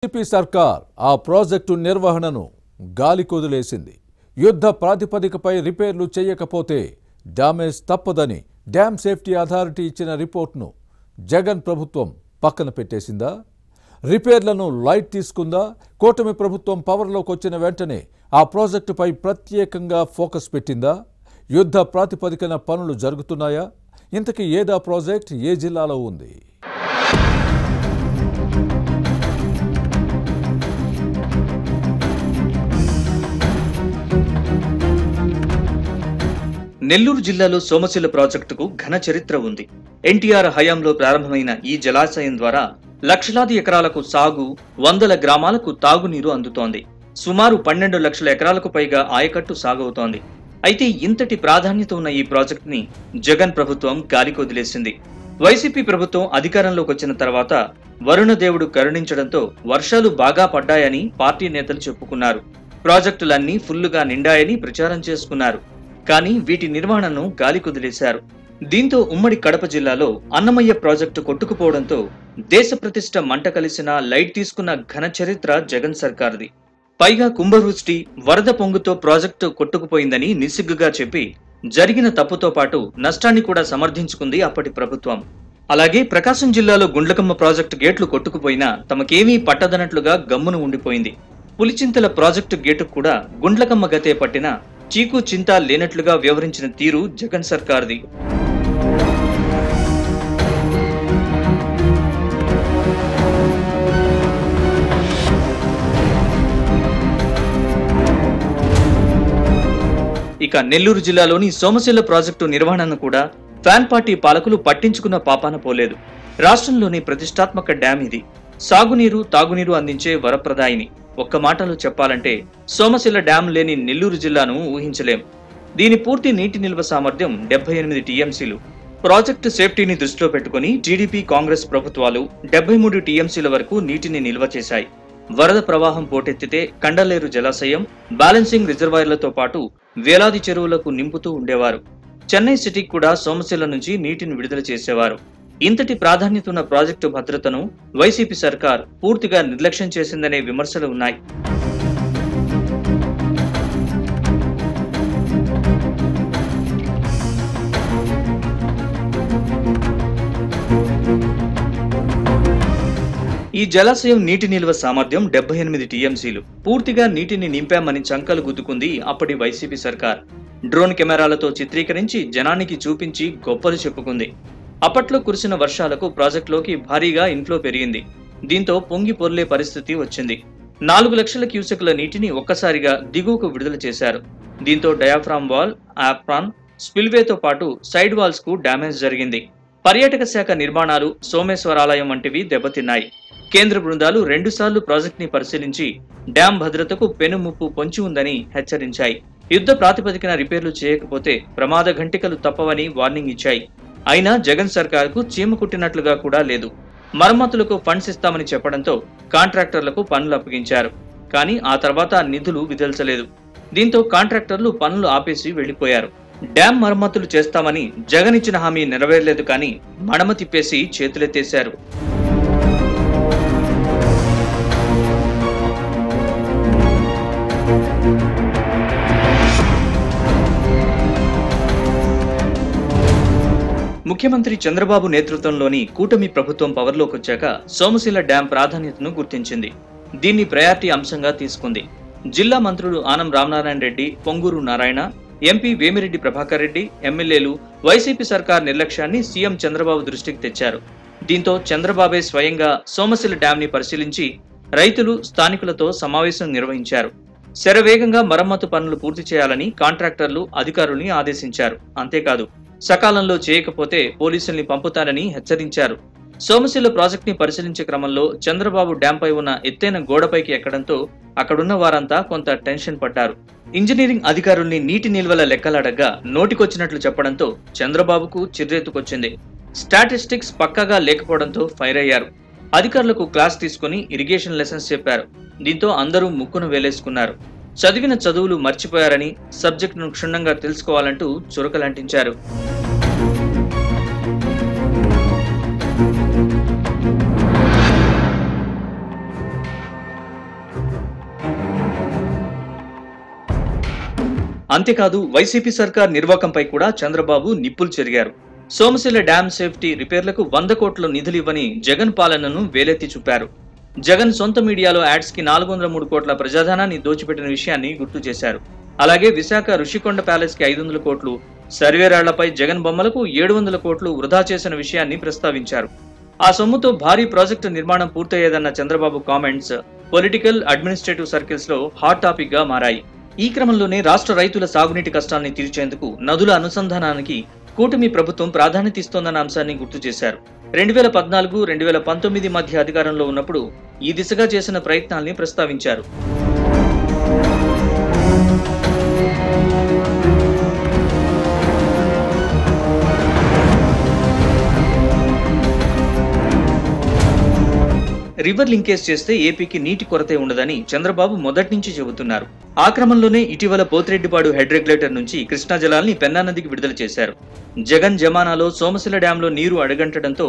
YCP సర్కార్ ఆ project నిర్వహణను గాలికొదిలేసింది. యుద్ధ ప్రాతిపదికపై రిపేర్లు చేయకపోతే డ్యామేజ్ తప్పదని డ్యామ్ సేఫ్టీ అథారిటీ ఇచ్చిన రిపోర్ట్ను జగన్ ప్రభుత్వం పక్కన పెట్టేసిందా? రిపేర్లను లైట్ తీసుకుందా? కూటమి ప్రభుత్వం పవర్లోకి వచ్చిన వెంటనే ఆ ప్రాజెక్టుపై ప్రత్యేకంగా ఫోకస్ పెట్టిందా? యుద్ధ ప్రాతిపదికన పనులు జరుగుతున్నాయా? ఇంతకీ ఏదా ప్రాజెక్ట్ ఏ జిల్లాలో ఉంది? నెల్లూరు జిల్లాలో సోమశిల ప్రాజెక్టుకు ఘన చరిత్ర ఉంది. ఎన్టీఆర్ హయాంలో ప్రారంభమైన ఈ జలాశయం ద్వారా లక్షలాది ఎకరాలకు సాగు, వందల గ్రామాలకు తాగునీరు అందుతోంది. సుమారు 12 లక్షల ఎకరాలకు పైగా ఆయకట్టు సాగవుతోంది. అయితే ఇంతటి ప్రాధాన్యత ఉన్న ఈ ప్రాజెక్టుని జగన్ ప్రభుత్వం గాలికొదిలేసింది. వైసీపీ ప్రభుత్వం అధికారంలోకి వచ్చిన తర్వాత వరుణదేవుడు కరుణించడంతో వర్షాలు బాగా పడ్డాయని పార్టీ నేతలు చెప్పుకున్నారు. ప్రాజెక్టులన్నీ ఫుల్లుగా నిండాయని ప్రచారం చేసుకున్నారు. కానీ వీటి నిర్వహణను గాలికొదిలేశారు. దీంతో ఉమ్మడి కడప జిల్లాలో అన్నమయ్య ప్రాజెక్టు కొట్టుకుపోవడంతో దేశ ప్రతిష్ట మంట కలిసిన లైట్ తీసుకున్న ఘన చరిత్ర జగన్ సర్కార్ది. పైగా కుంభవృష్టి, వరద పొంగుతో ప్రాజెక్టు కొట్టుకుపోయిందని నిస్సిగ్గుగా చెప్పి జరిగిన తప్పుతో పాటు నష్టాన్ని కూడా సమర్థించుకుంది అప్పటి ప్రభుత్వం. అలాగే ప్రకాశం జిల్లాలో గుండ్లకమ్మ ప్రాజెక్టు గేట్లు కొట్టుకుపోయినా తమకేమీ పట్టదనట్లుగా గమ్మున ఉండిపోయింది. పులిచింతల ప్రాజెక్టు గేటు కూడా గుండ్లకమ్మ గతే పట్టిన చీకు చింత లేనట్లుగా వ్యవహరించిన తీరు జగన్ సర్కార్ది. ఇక నెల్లూరు జిల్లాలోని సోమశిల ప్రాజెక్టు నిర్వహణను కూడా ఫ్యాన్ పార్టీ పాలకులు పట్టించుకున్న పాపాన పోలేదు. రాష్ట్రంలోని ప్రతిష్టాత్మక డ్యామ్ ఇది. సాగునీరు, తాగునీరు అందించే వరప్రదాయిని. ఒక్క మాటలో చెప్పాలంటే సోమశిల డ్యాం లేని నెల్లూరు జిల్లాను ఊహించలేం. దీని పూర్తి నీటి నిల్వ సామర్థ్యం 78 టీఎంసీలు. ప్రాజెక్టు సేఫ్టీని దృష్టిలో పెట్టుకుని టీడీపీ, కాంగ్రెస్ ప్రభుత్వాలు 73 టీఎంసీల వరకు నీటిని నిల్వ చేశాయి. వరద ప్రవాహం పోటెత్తితే కండలేరు జలాశయం, బ్యాలెన్సింగ్ రిజర్వాయర్లతో పాటు వేలాది చెరువులకు నింపుతూ ఉండేవారు. చెన్నై సిటీకి కూడా సోమశిల నుంచి నీటిని విడుదల చేసేవారు. ఇంతటి ప్రాధాన్యత ఉన్న ప్రాజెక్టు భద్రతను వైసీపీ సర్కార్ పూర్తిగా నిర్లక్ష్యం చేసిందనే విమర్శలు ఉన్నాయి. ఈ జలాశయం నీటి నిల్వ సామర్థ్యం 78 టీఎంసీలు. పూర్తిగా నీటిని నింపామని చంకలు గుద్దుకుంది అప్పటి వైసీపీ సర్కార్. డ్రోన్ కెమెరాలతో చిత్రీకరించి జనానికి చూపించి గొప్పలు చెప్పుకుంది. అప్పట్లో కురిసిన వర్షాలకు ప్రాజెక్టులోకి భారీగా ఇన్ఫ్లో పెరిగింది. దీంతో పొంగి పొర్లే పరిస్థితి వచ్చింది. 4 లక్షల క్యూసెక్ల నీటిని ఒక్కసారిగా దిగువకు విడుదల చేశారు. దీంతో డయాఫ్రామ్ వాల్, ఆప్రాన్, స్పిల్వేతో పాటు సైడ్ వాల్స్ కు డ్యామేజ్ జరిగింది. పర్యాటక శాఖ నిర్మాణాలు, సోమేశ్వరాలయం వంటివి దెబ్బతిన్నాయి. కేంద్ర బృందాలు 2 సార్లు ప్రాజెక్ట్ ని పరిశీలించి డ్యాం భద్రతకు పెనుముప్పు పొంచి ఉందని హెచ్చరించాయి. యుద్ధ ప్రాతిపదికన రిపేర్లు చేయకపోతే ప్రమాద ఘంటికలు తప్పవని వార్నింగ్ ఇచ్చాయి. అయినా జగన్ సర్కార్కు చీమ కుట్టినట్లుగా కూడా లేదు. మరమ్మతులకు ఫండ్స్ ఇస్తామని చెప్పడంతో కాంట్రాక్టర్లకు పనులు అప్పగించారు. కానీ ఆ తర్వాత నిధులు విదల్చలేదు. దీంతో కాంట్రాక్టర్లు పనులు ఆపేసి వెళ్లిపోయారు. డ్యాం మరమ్మతులు చేస్తామని జగన్ ఇచ్చిన హామీ నెరవేరలేదు. కానీ మడమ తిప్పేసి చేతులెత్తేశారు. ముఖ్యమంత్రి చంద్రబాబు నేతృత్వంలోని కూటమి ప్రభుత్వం పవర్లోకి వచ్చాక సోమశిల డ్యాం ప్రాధాన్యతను గుర్తించింది. దీన్ని ప్రయారిటీ అంశంగా తీసుకుంది. జిల్లా మంత్రులు ఆనం రామనారాయణ రెడ్డి, పొంగూరు నారాయణ, ఎంపీ వేమిరెడ్డి ప్రభాకర్ రెడ్డి, ఎమ్మెల్యేలు వైసీపీ సర్కార్ నిర్లక్ష్యాన్ని సీఎం చంద్రబాబు దృష్టికి తెచ్చారు. దీంతో చంద్రబాబే స్వయంగా సోమశిల డ్యాం ని పరిశీలించి రైతులు, స్థానికులతో సమావేశం నిర్వహించారు. శరవేగంగా మరమ్మతు పనులు పూర్తి చేయాలని కాంట్రాక్టర్లు, అధికారుల్ని ఆదేశించారు. అంతేకాదు సకాలంలో చేయకపోతే పోలీసుల్ని పంపుతారని హెచ్చరించారు. సోమశిల ప్రాజెక్ట్ ని పరిశీలించే క్రమంలో చంద్రబాబు డ్యాంపై ఉన్న ఎత్తైన గోడపైకి ఎక్కడంతో అక్కడున్న వారంతా కొంత టెన్షన్ పడ్డారు. ఇంజనీరింగ్ అధికారుల్ని నీటి నిల్వల లెక్కలడగ్గా నోటికొచ్చినట్లు చెప్పడంతో చంద్రబాబుకు చిర్రెత్తుకొచ్చింది. స్టాటిస్టిక్స్ పక్కాగా లేకపోవడంతో ఫైర్ అయ్యారు. అధికారులకు క్లాస్ తీసుకుని ఇరిగేషన్ లెసన్స్ చెప్పారు. దీంతో అందరూ ముక్కును వేలేసుకున్నారు. చదివిన చదువులు మర్చిపోయారని, సబ్జెక్టును క్షుణ్ణంగా తెలుసుకోవాలంటూ చురకలంటించారు. అంతేకాదు వైసీపీ సర్కార్ నిర్వాకంపై కూడా చంద్రబాబు నిప్పులు చెరిగారు. సోమశిల డ్యాం సేఫ్టీ రిపేర్లకు 100 కోట్ల నిధులివ్వని జగన్ పాలనను వేలెత్తి చూపారు. జగన్ సొంత మీడియాలో యాడ్స్ కి 403 కోట్ల ప్రజాధనాన్ని దోచిపెట్టిన విషయాన్ని గుర్తు చేశారు. అలాగే విశాఖ ఋషికొండ ప్యాలెస్ కి 500 కోట్లు, సర్వేరాళ్లపై జగన్ బొమ్మలకు 700 కోట్లు వృధా చేసిన విషయాన్ని ప్రస్తావించారు. ఆ సొమ్ముతో భారీ ప్రాజెక్టు నిర్మాణం పూర్తయ్యేదన్న Chandrababu comments political, administrative circles లో హాట్ టాపిక్ గా మారాయి. ఈ క్రమంలోనే రాష్ట్ర రైతుల సాగునీటి కష్టాన్ని తీర్చేందుకు నదుల అనుసంధానానికి కూటమి ప్రభుత్వం ప్రాధాన్యత ఇస్తోందన్న అంశాన్ని గుర్తు చేశారు. 2014-2019 మధ్య అధికారంలో ఉన్నప్పుడు ఈ దిశగా చేసిన ప్రయత్నాల్ని ప్రస్తావించారు. రివర్ లింకేజ్ చేస్తే ఏపీకి నీటి కొరతే ఉండదని చంద్రబాబు మొదటి నుంచి చెబుతున్నారు. ఆ క్రమంలోనే ఇటీవల పోతిరెడ్డిపాడు హెడ్ రెగ్యులేటర్ నుంచి కృష్ణా జలాల్ని పెన్నా నదికి విడుదల చేశారు. జగన్ జమానాలో సోమశిల డ్యాంలో నీరు అడుగంటడంతో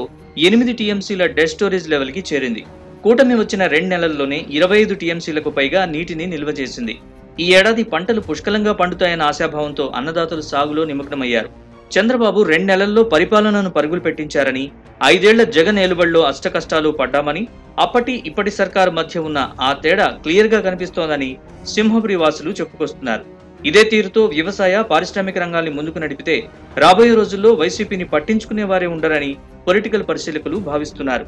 8 టీఎంసీల డెడ్ స్టోరేజ్ లెవెల్ కి చేరింది. కూటమి వచ్చిన 2 నెలల్లోనే 25 టీఎంసీలకు పైగా నీటిని నిల్వ చేసింది. ఈ ఏడాది పంటలు పుష్కలంగా పండుతాయన్న ఆశాభావంతో అన్నదాతలు సాగులో నిమగ్నమయ్యారు. చంద్రబాబు 2 నెలల్లో పరిపాలనను పరుగులు పెట్టించారని, 5 ఏళ్ల జగన్ ఏలుబడిలో అష్టకష్టాలు పడ్డామని, అప్పటి ఇప్పటి సర్కారు మధ్య ఉన్న ఆ తేడా క్లియర్ గా కనిపిస్తోందని సింహపురి వాసులు చెప్పుకొస్తున్నారు. ఇదే తీరుతో వ్యవసాయ, పారిశ్రామిక రంగాల్ని ముందుకు నడిపితే రాబోయే రోజుల్లో వైసీపీని పట్టించుకునే వారే ఉండరని పొలిటికల్ పరిశీలకులు భావిస్తున్నారు.